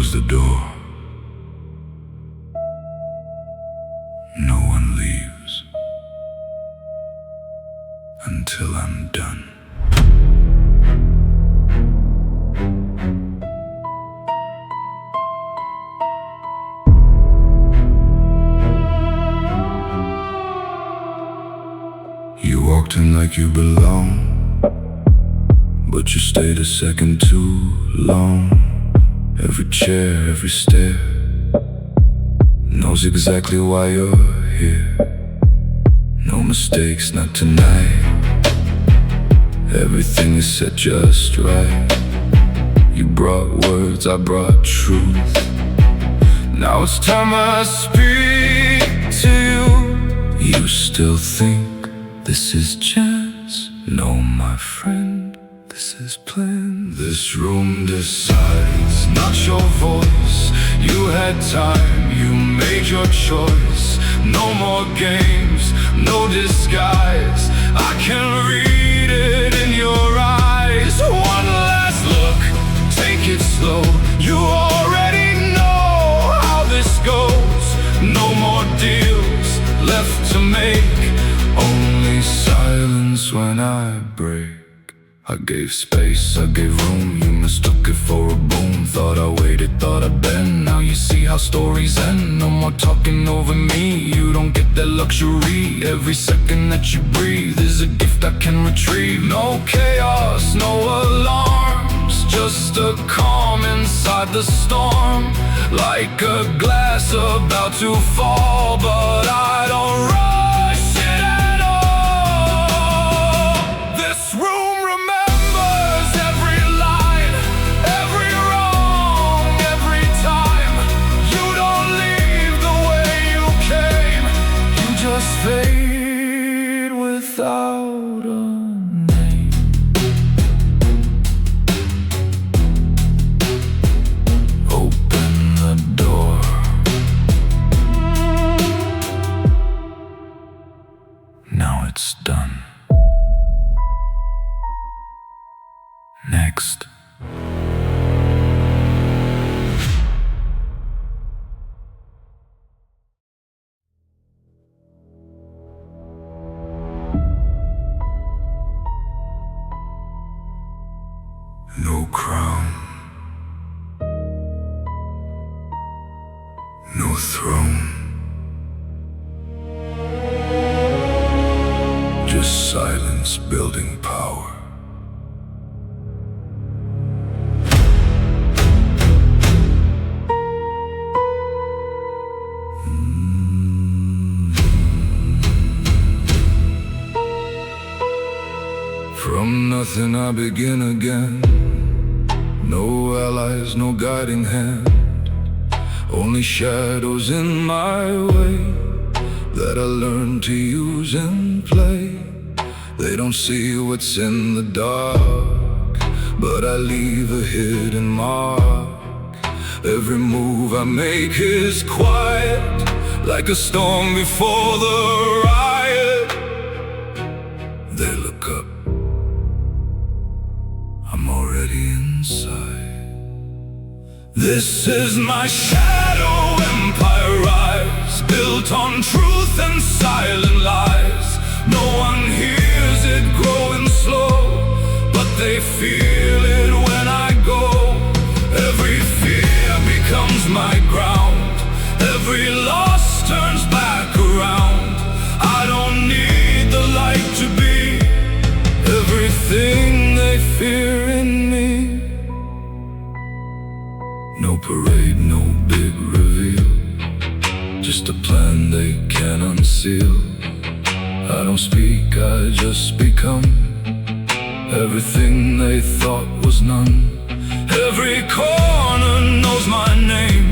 close the door. No one leaves until I'm done. You walked in like you belong, but you stayed a second too long. Every chair, every stare knows exactly why you're here. No mistakes, not tonight. Everything is set just right. You brought words, I brought truth. Now it's time I speak to you. You still think this is chance? No, my friend, this is planned. This room decides, not your voice. You had time, you made your choice. No more games, no disguise. I can read it in your eyes. One last look, take it slow. You already know how this goes. No more deals left to make, only silence when I break. I gave space, I gave room, you mistook it for a boom. Thought I waited, thought I'd bend. Now you see how stories end. No more talking over me, you don't get that luxury. Every second that you breathe is a gift I can retrieve. No chaos, no alarms, just a calm inside the storm. Like a glass about to fall, but I don't rush it at all. This room remembers every line, every wrong, every time. You don't leave the way you came, you just fade without a name. Open the door. Now it's done. Next. No crown, no throne, just silence building power. From nothing I begin again. No allies, no guiding hand, only shadows in my way that I learned to use and play. They don't see what's in the dark, but I leave a hidden mark. Every move I make is quiet, like a storm before the riot. They look up, I'm already inside. This is my shadow empire rise, built on truth and silent lies. No one hears it growing slow, but they feel it when I go. Every fear becomes my ground, every loss turns back around. I don't need the light to be everything they fear in me. No parade, no big reveal, just a plan they can unseal. I don't speak, I just become everything they thought was none. Every corner knows my name,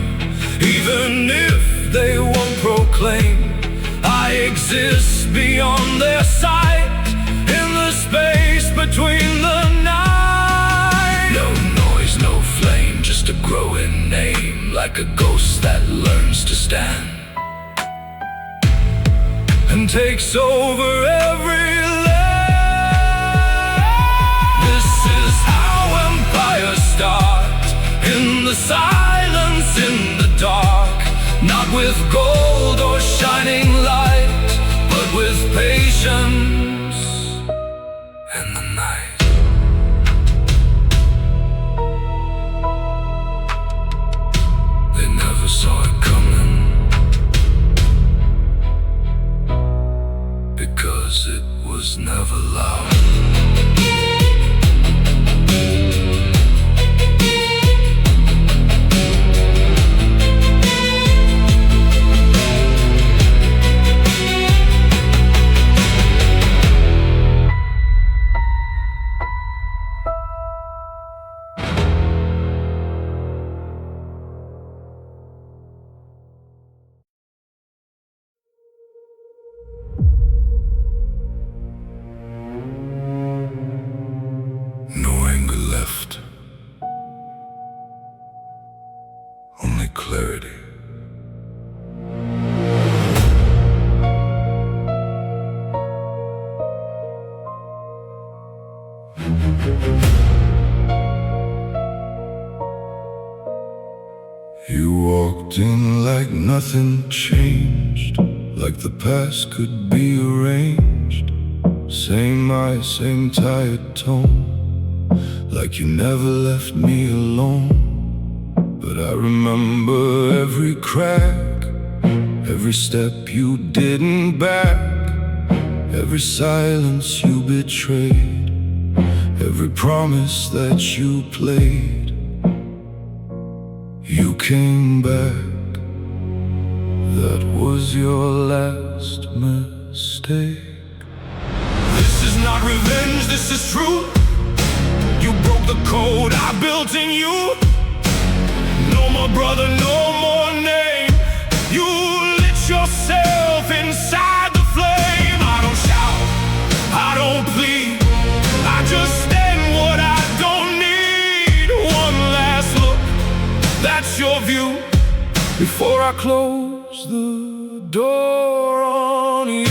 even if they won't proclaim. I exist beyond their sight, in the space between the night. No noise, no flame, just a growing name, like a ghost that learns to stand and takes over every land. This is how empires start, in the silence us in the dark, not with gold or shining light, but with patience and the night. They never saw it coming, because it was never loud. Only clarity. You walked in like nothing changed, like the past could be arranged. Same eyes, same tired tone, like you never left me alone. But I remember every crack, every step you didn't back, every silence you betrayed, every promise that you played. You came back, that was your last mistake. This is not revenge, this is truth. You broke the code I built in you. No more brother, no more name. You lit yourself inside the flame. I don't shout, I don't plead, I just stand what I don't need. One last look, that's your view, before I close the door on you.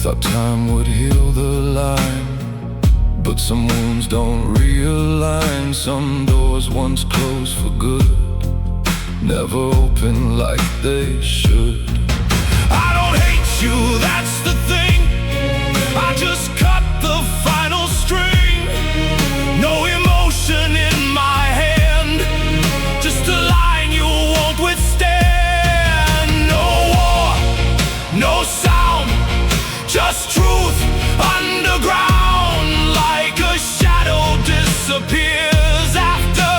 Thought time would heal the line, but some wounds don't realign. Some doors once closed for good never open like they should. I don't hate you, that's the thing, I just cut the final string. No emotion in my hand, just a line you won't withstand. No war, no sound, just truth underground, like a shadow disappears after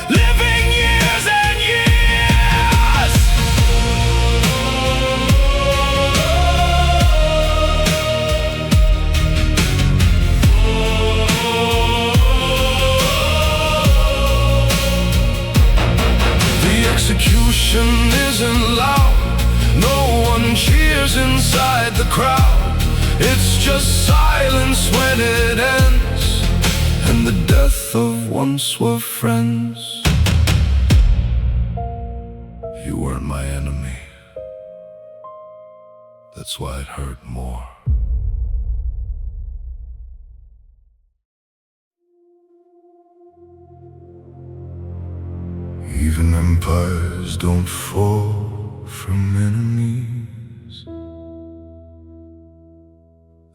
living years and years. The execution isn't loud, no one cheers inside the crowd. It's just silence when it ends, and the death of once were friends. You weren't my enemy, that's why it hurt more. Even empires don't fall from enemies,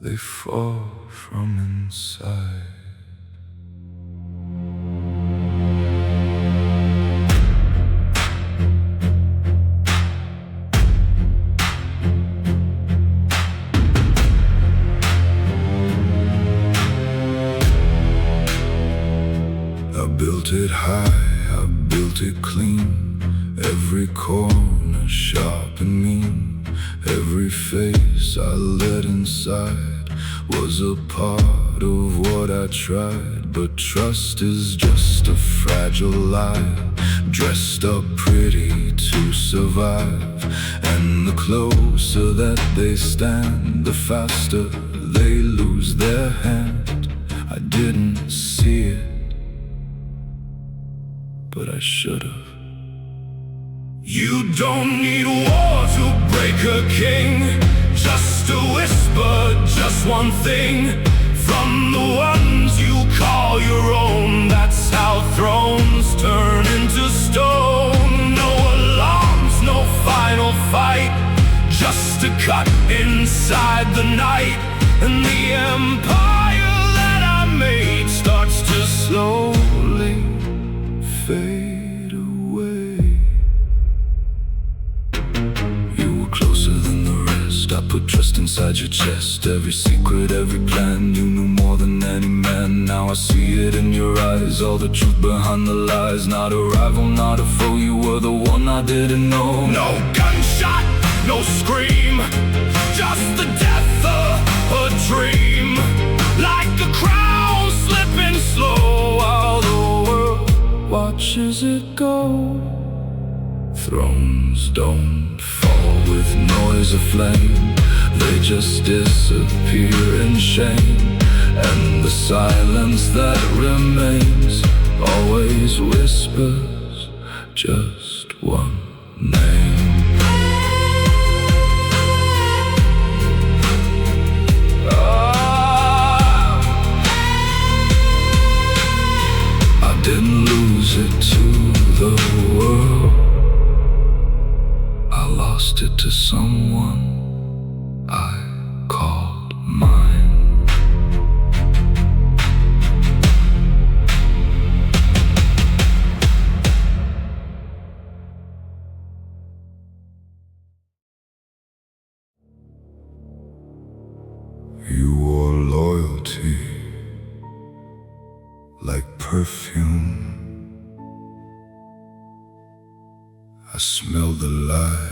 they fall from inside. I built it high, I built it clean, every corner sharp and mean, every face I let inside was a part of what I tried. But trust is just a fragile lie, dressed up pretty to survive. And the closer that they stand, the faster they lose their hand. I didn't see it, but I should've. You don't need war to break a king, just a whisper, just one thing from from the ones you call your own. That's how thrones turn into stone. No alarms, no final fight, just a cut inside the night. And the empire that I made starts to slowly fade away. You were closer than the rest. I put trust inside your chest. Every secret, every plan, you knew more than any man. Now I see it in your eyes, all the truth behind the lies. Not a rival, not a foe, you were the one I didn't know. No gunshot, no scream, just the death of a dream. Like a crown slipping slow while the world watches it go. Thrones don't fall with noise or flame, they just disappear in shame. And the silence that remains always whispers just one name. I didn't lose it to the world, I lost it to someone I called mine. You wore loyalty like perfume. I smelled the lie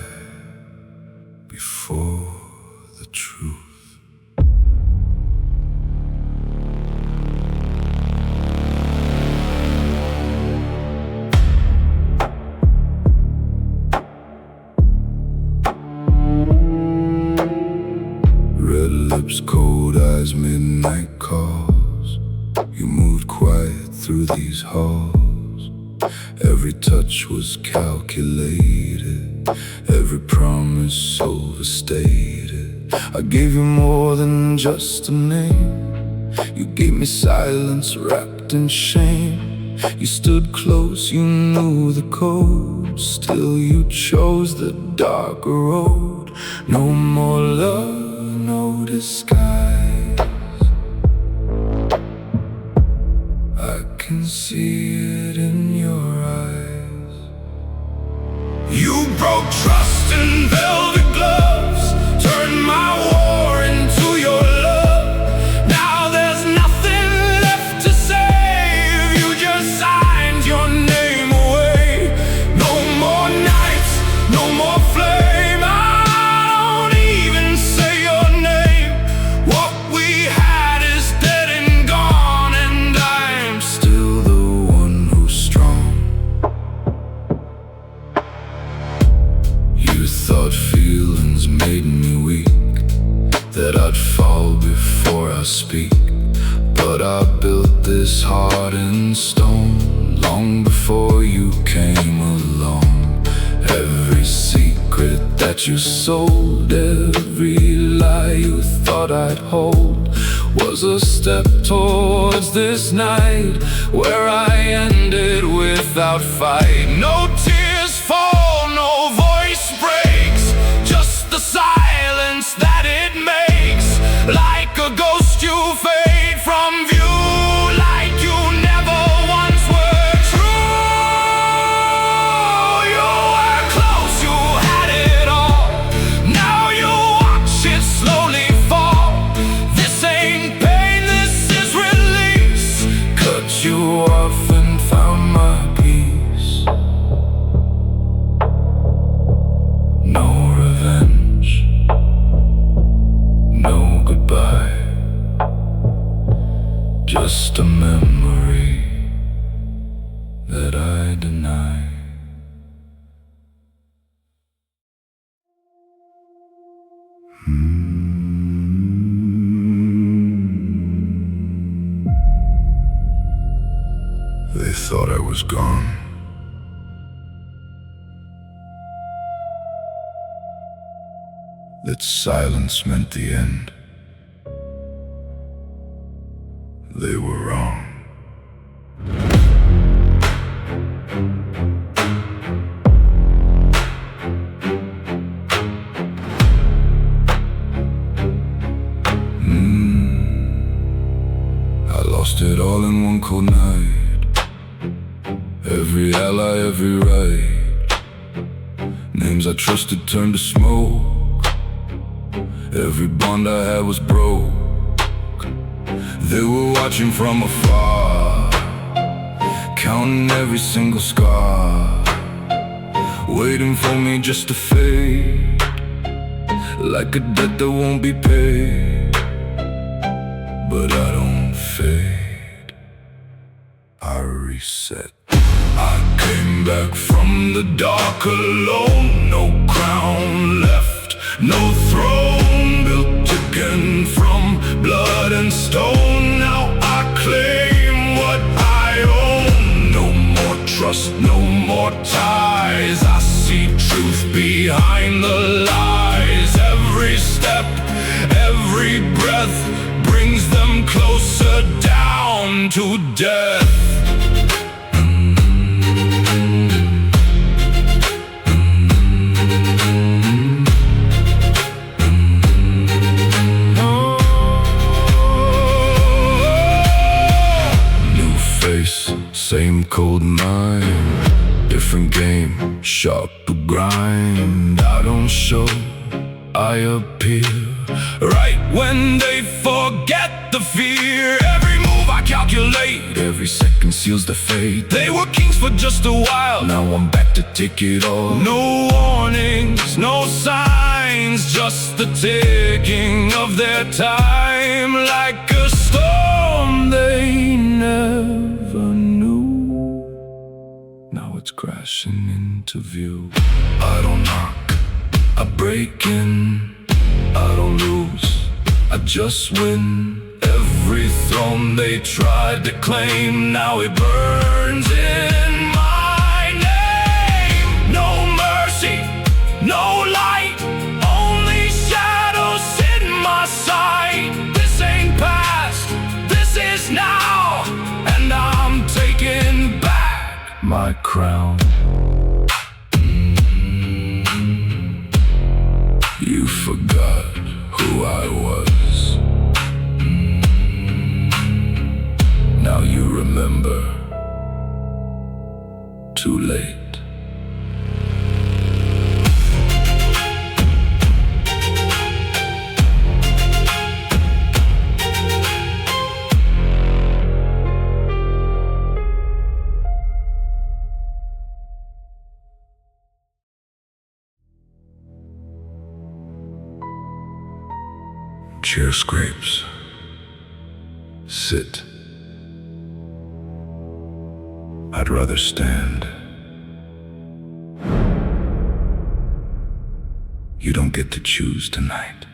before the truth. Red lips, cold eyes, midnight calls. You moved quiet through these halls. Every touch was calculated, every promise overstated. I gave you more than just a name. You gave me silence wrapped in shame. You stood close, you knew the code. Still you chose the darker road. No more love, no disguise. I can see it in your eyes. You broke trust in velvet gloves, turned my war into your love. Now there's nothing left to save. You just signed your name away. No more nights, no more flame. I don't even say your name. What we had is dead and gone, and I'm still the one who's strong. You thought feelings made me weak, that I'd fall before I speak. But I built this heart in stone long before you came along. Every secret that you sold, every lie you thought I'd hold, was a step towards this night where I ended without fight. No tears fall, no voice breaks, just the silence that it makes. Like a ghost you fade from view, like you never once were true. You were close, you had it all. Now you watch it slowly fall. This ain't pain, this is release. Cut you off and found my peace. No revenge, no goodbye, just a memory that I deny. They thought I was gone. That silence meant the end. they were wrong. I lost it all in one cold night. Every ally, every right. Names I trusted turned to smoke. Every bond I had was broke. They were watching from afar, counting every single scar, waiting for me just to fade, like a debt that won't be paid. But I don't fade, I reset. I came back from the dark alone. No crown left, no throne, built again from blood and stone. Now I claim what I own. No more trust, no more ties. I see truth behind the lies. Every step, every breath brings them closer down to death. Same cold mind, different game, sharper grind. I don't show, I appear right when they forget the fear. Every move I calculate, every second seals the fate. They were kings for just a while, now I'm back to take it all. No warnings, no signs, just the ticking of their time. Like a storm they never knew, now it's crashing into view. I don't knock, I break in. I don't lose, I just win. Every throne they tried to claim, now it burns in my name. No mercy, no light, only shadows in my sight. This ain't past, this is now, and I'm taking back my crown. You forgot who I was. Now you remember. Too late. Chair scrapes. Sit. I'd rather stand. You don't get to choose tonight.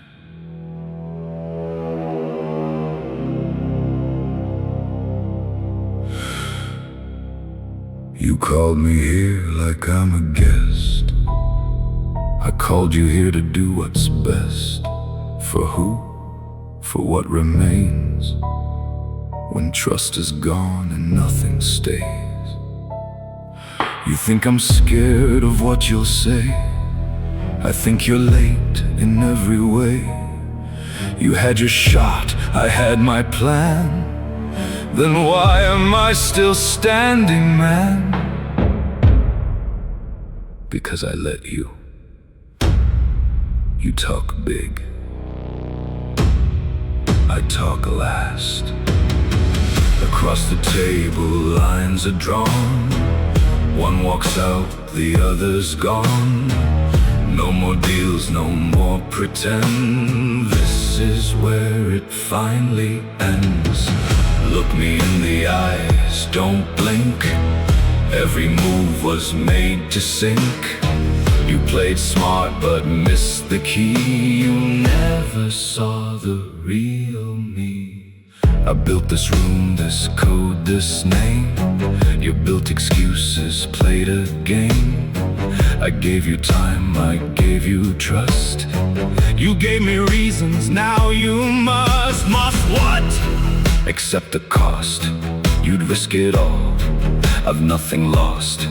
You called me here like I'm a guest. I called you here to do what's best. For who? For what remains when trust is gone and nothing stays. You think I'm scared of what you'll say. I think you're late in every way. You had your shot, I had my plan. Then why am I still standing, man? Because I let you. You talk big, I talk last. Across the table, lines are drawn. One walks out, the other's gone. No more deals, no more pretend. This is where it finally ends. Look me in the eyes, don't blink. Every move was made to sink. You played smart but missed the key. You never saw the real me. I built this room, this code, this name. You built excuses, played a game. I gave you time, I gave you trust. You gave me reasons, now you must what? accept the cost. You'd risk it all, I've nothing lost.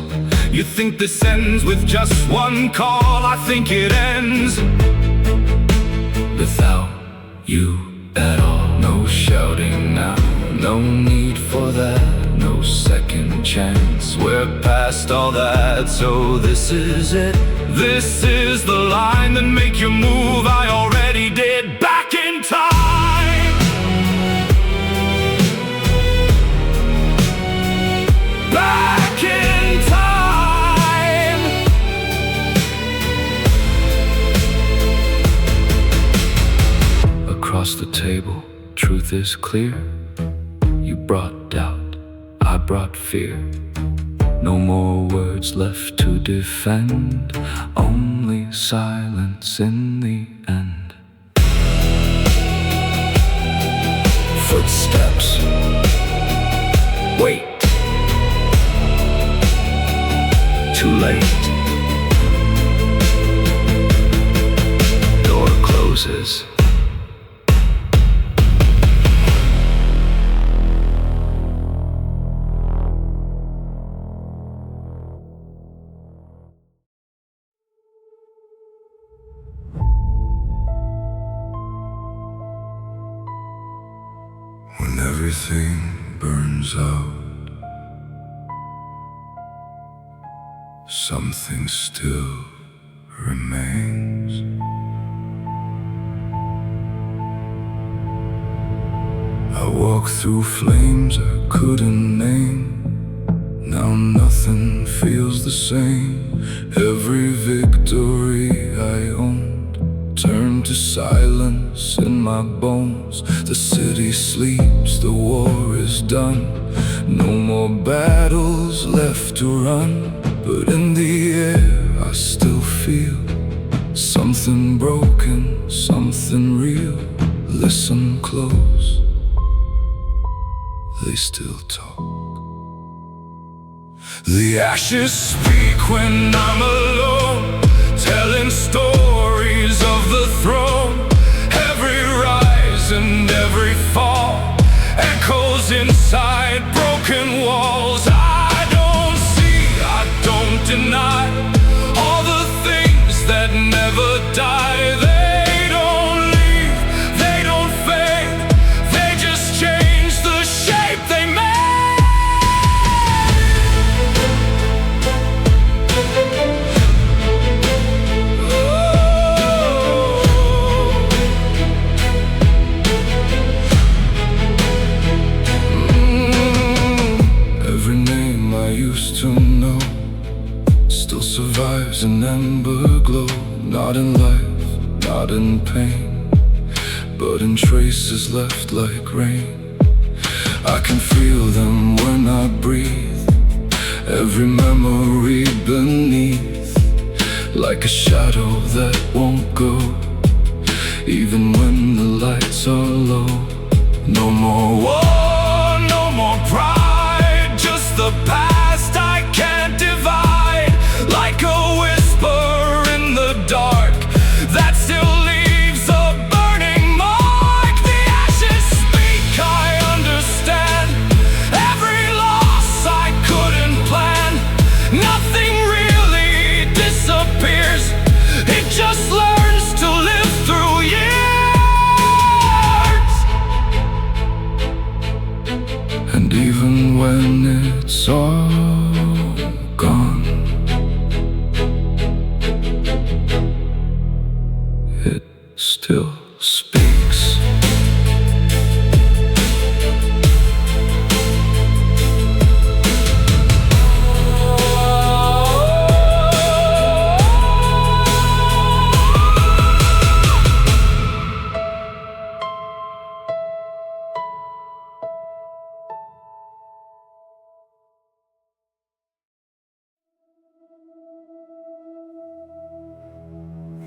You think this ends with just one call? I think it ends without you at all. No shouting now, no need for that, no second chance. We're past all that, so this is it. This is the line that make you move. I already did. Back in time, back in time. Across the table, truth is clear. You brought doubt, I brought fear. No more words left to defend, only silence in the end. Footsteps, wait. Too late. Door closes. When everything burns out, something still remains. I walk through flames I couldn't name. Now nothing feels the same. Every victory I owned turned to silence in my bones. The city sleeps, the war is done. No more battles left to run. But in the air I still feel something broken, something real. Listen close, they still talk. The ashes speak when I'm alone, telling stories of the throne. Every rise and every fall echoes inside broken walls. I don't see, I don't deny all the things that never die. They don't leave, they don't fade, they just change the shape they make. Every name I used to know still survives an ember glow. Not in life, not in pain, but in traces left like rain. I can feel them when I breathe, every memory beneath, like a shadow that won't go, even when the lights are low. No more war, no more pride, just the past I can't divide. Like a whisper in the dark that still leaves a burning mark. The ashes speak, I understand. Every loss I couldn't plan. Nothing really disappears, it just learns to live through years. And even when it's all gone, it still speaks.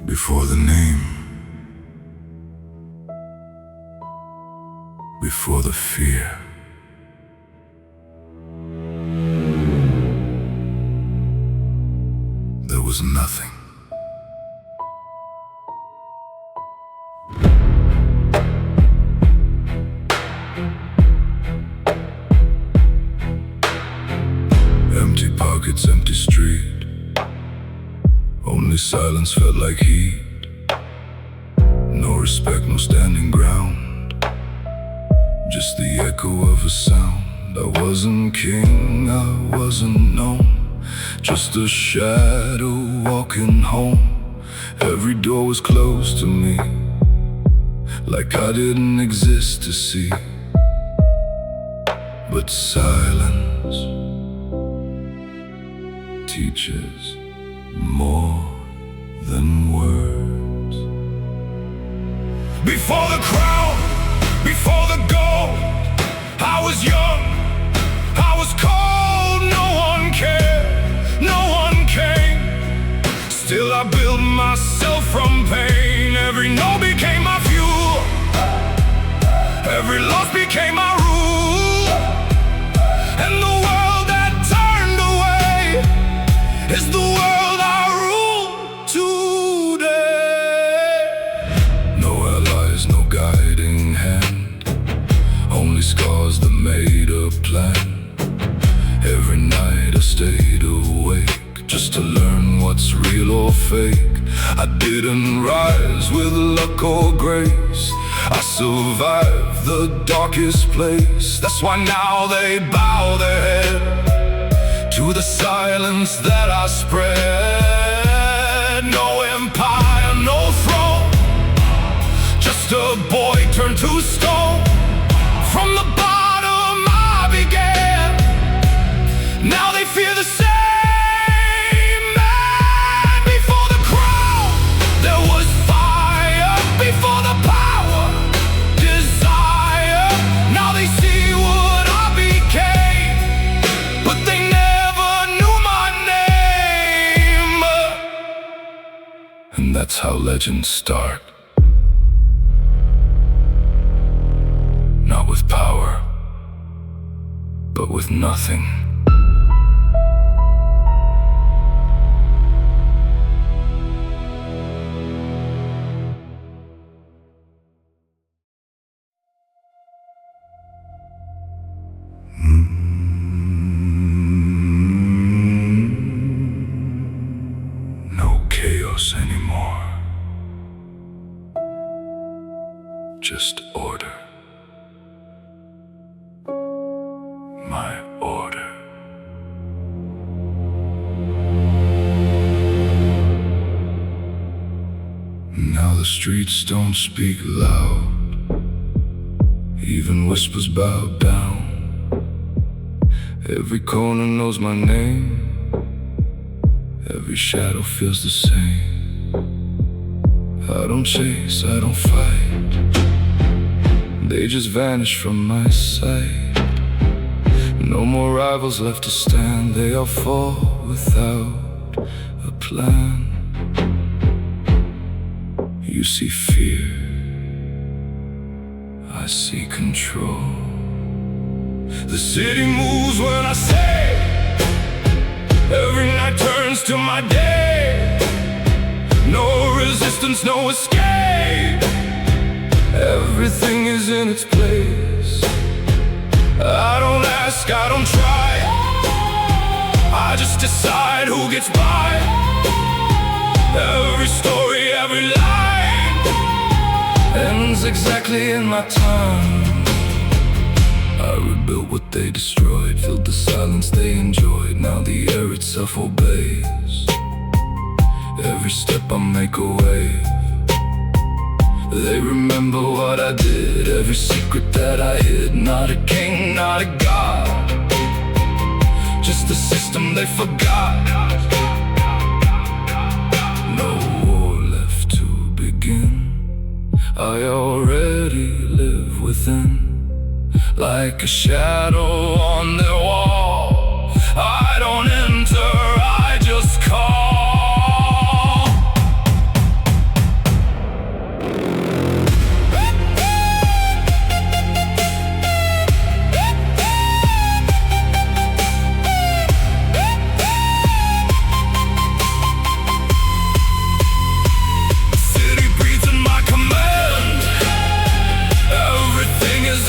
Before the name, before the fear, there was nothing. dark, it's empty street. Only silence felt like heat. No respect, no standing ground. Just the echo of a sound. I wasn't king, I wasn't known. Just a shadow walking home. Every door was closed to me, like I didn't exist to see. But silence teaches more than words. Before the crown, before the gold, I was young, I was cold. No one cared, no one came. Still I built myself from pain. Every no became my fuel, every loss became my rule. And the world that turned away is the world I rule today. No allies, no guiding hand, only scars that made a plan. Every night I stayed awake just to learn what's real or fake. I didn't rise with luck or grace, I survived the darkest place. That's why now they bow their head to the silence that I spread. No empire, no throne, just a boy turned to stone. From the bottom I began, now they fear the same. That's how legends start. Not with power, but with nothing. No chaos anymore. Just order. My order. Now the streets don't speak loud, even whispers bow down. Every corner knows my name, every shadow feels the same. I don't chase, I don't fight, they just vanish from my sight. No more rivals left to stand, they all fall without a plan. You see fear, I see control. The city moves when I say, every night turns to my day. No resistance, no escape, everything is in its place. I don't ask, I don't try, I just decide who gets by. Every story, every line ends exactly in my time. I rebuilt what they destroyed, filled the silence they enjoyed. Now the air itself obeys. Every step I make a wave, they remember what I did, every secret that I hid. Not a king, not a god, just the system they forgot. No war left to begin, I already live within, like a shadow on their wall. I don't enter, I just call.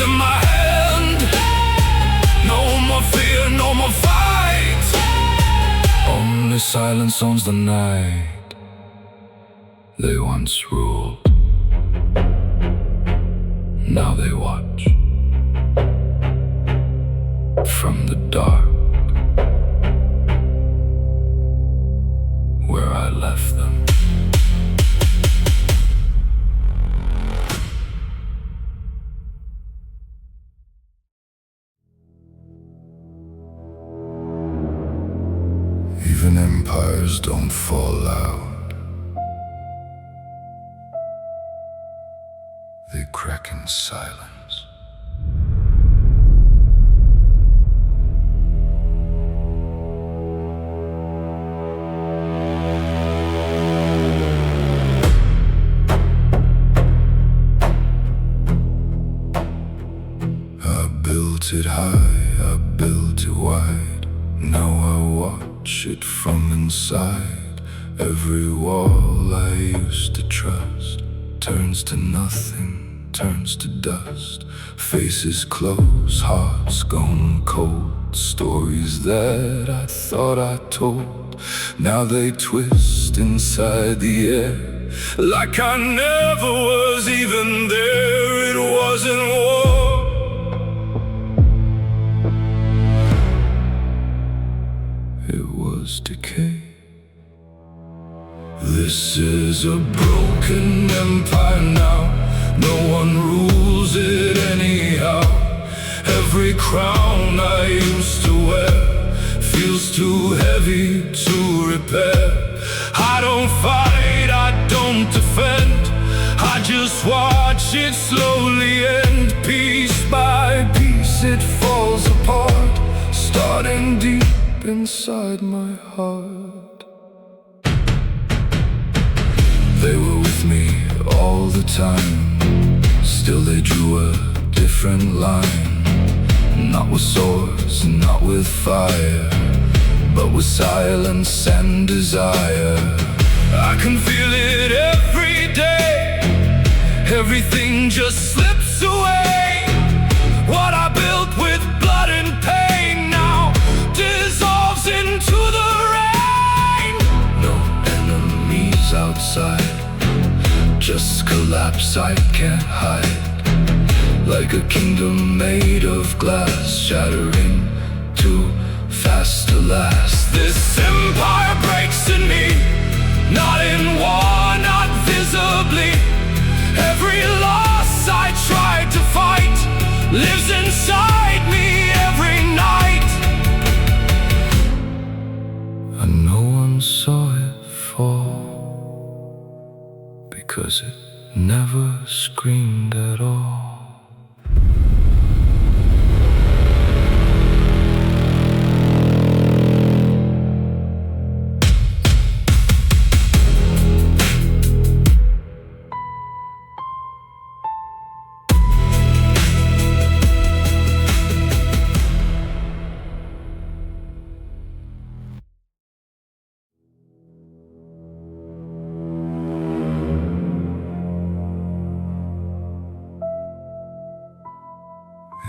In my hand, no more fear, silence owns the night. They once ruled, now they watch from the dark where I left them. Even empires don't fall loud, they crack in silence. I built it high, I built it wide. Now I watch it from inside. Every wall I used to trust turns to nothing, turns to dust. Faces close, hearts gone cold. Stories that I thought I told, now they twist inside the air, like I never was even there. It wasn't war, it was decay. This is a broken empire now, no one rules it anyhow. Every crown I used to wear feels too heavy to repair. I don't fight, I don't defend, I just watch it slowly end. Piece by piece it falls apart, starting deep inside my heart. They were with me all the time, still they drew a different line. Not with swords, not with fire, but with silence and desire. I can feel it every day, everything just slips away. What I built with blood and pain now dissolves into the rain. No enemies outside, just collapse I can't hide. Like a kingdom made of glass, shattering too fast to last. This empire breaks in me, not in war, not visibly. Every loss I tried to fight lives inside me every night. And no one saw it fall, because it never screamed at all.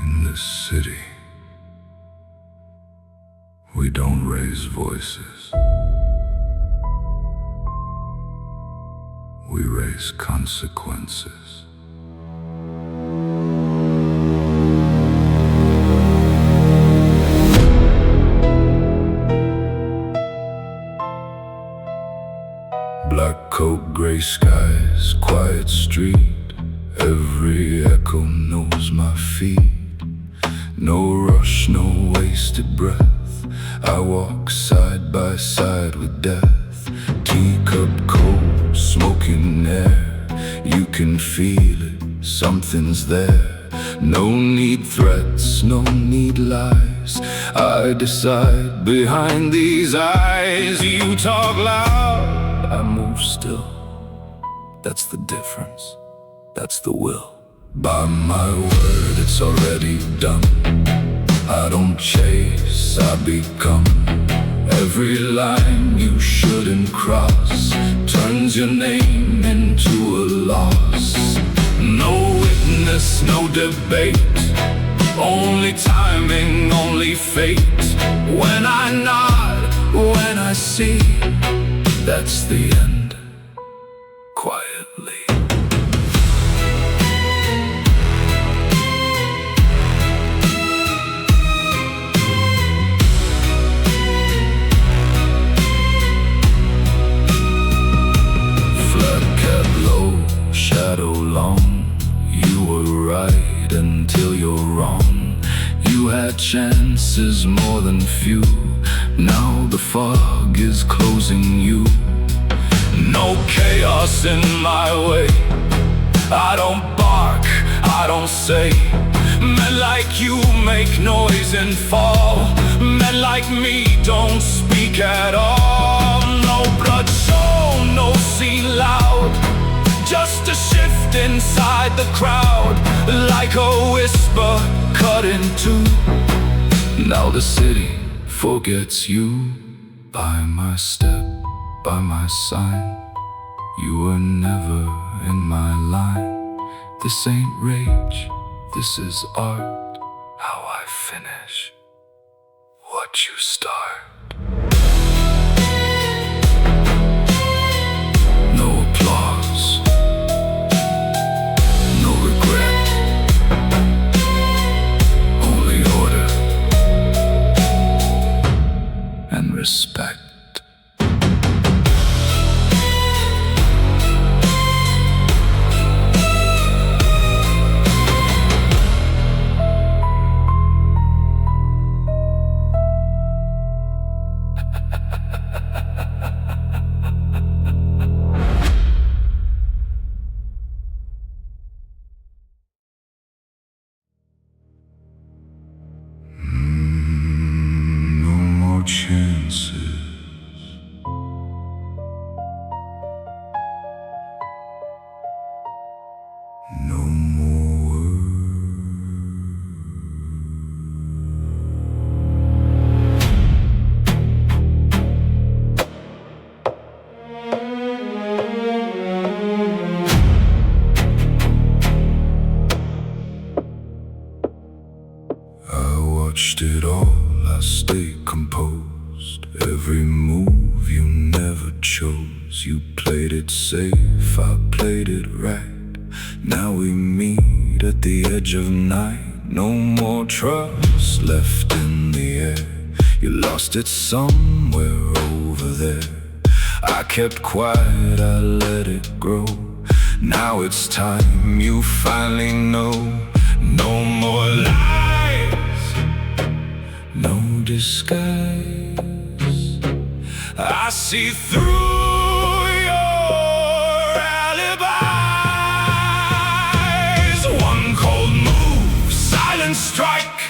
In this city, we don't raise voices, we raise consequences. Black coat, gray skies, quiet street. Every echo knows my feet. No rush, no wasted breath. I walk side by side with death. Teacup cold, smoking air. You can feel it, something's there. No need threats, no need lies. I decide behind these eyes. You talk loud, I move still. That's the difference, that's the will. By my word, it's already done. I don't chase, I become. Every line you shouldn't cross turns your name into a loss. No witness, no debate, only timing, only fate. When I nod, when I I see, that's the end, quietly. Flat cat low, shadow long. You were right until you're wrong. You had chances more than few. Now the fog is closing you. No chaos in my way. I don't bark, I don't say. Men like you make noise and fall. Men like me don't speak at all. No blood shown, no scene loud. Just a shift inside the crowd, like a whisper cut in two. Now the city forgets you. By my step, by my sign, you were never in my line. This ain't rage, this is art. How I finish what you start. No applause, no regret, only order and respect. Chances, no more I watched it all, I stayed composed. Every move you never chose. You played it safe, I played it right. Now we meet at the edge of night. No more trust left in the air. You lost it somewhere over there. I kept quiet, I let it grow. Now it's time you finally know. No more lies, no disguise. I see through your alibis. One cold move, silent strike.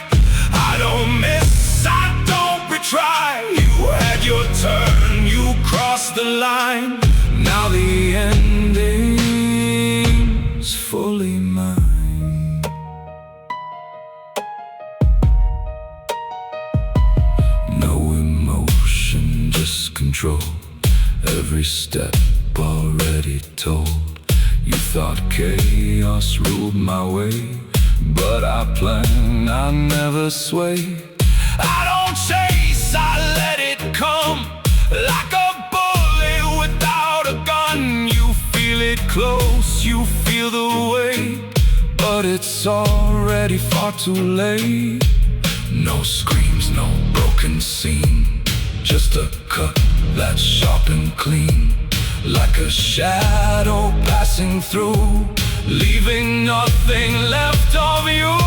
I don't miss, I don't retry. You had your turn, you crossed the line. Now the ending's fully mine. No emotion, just control. Every step already told. You thought chaos ruled my way, but I plan, I never sway. I don't chase, I let it come. Like a bullet without a gun. You feel it close, you feel the weight, but it's already far too late. No screams, no broken scene, just a cut that's sharp and clean. Like a shadow passing through, leaving nothing left of you.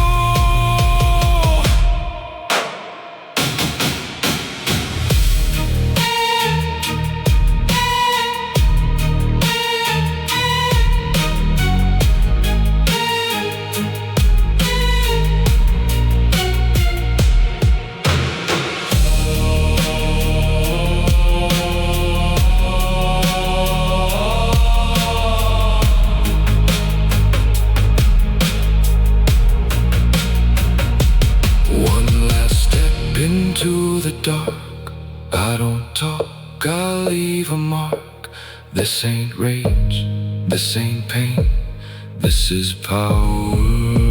Into the dark, I don't talk, I leave a mark. This ain't rage, this ain't pain, this is power.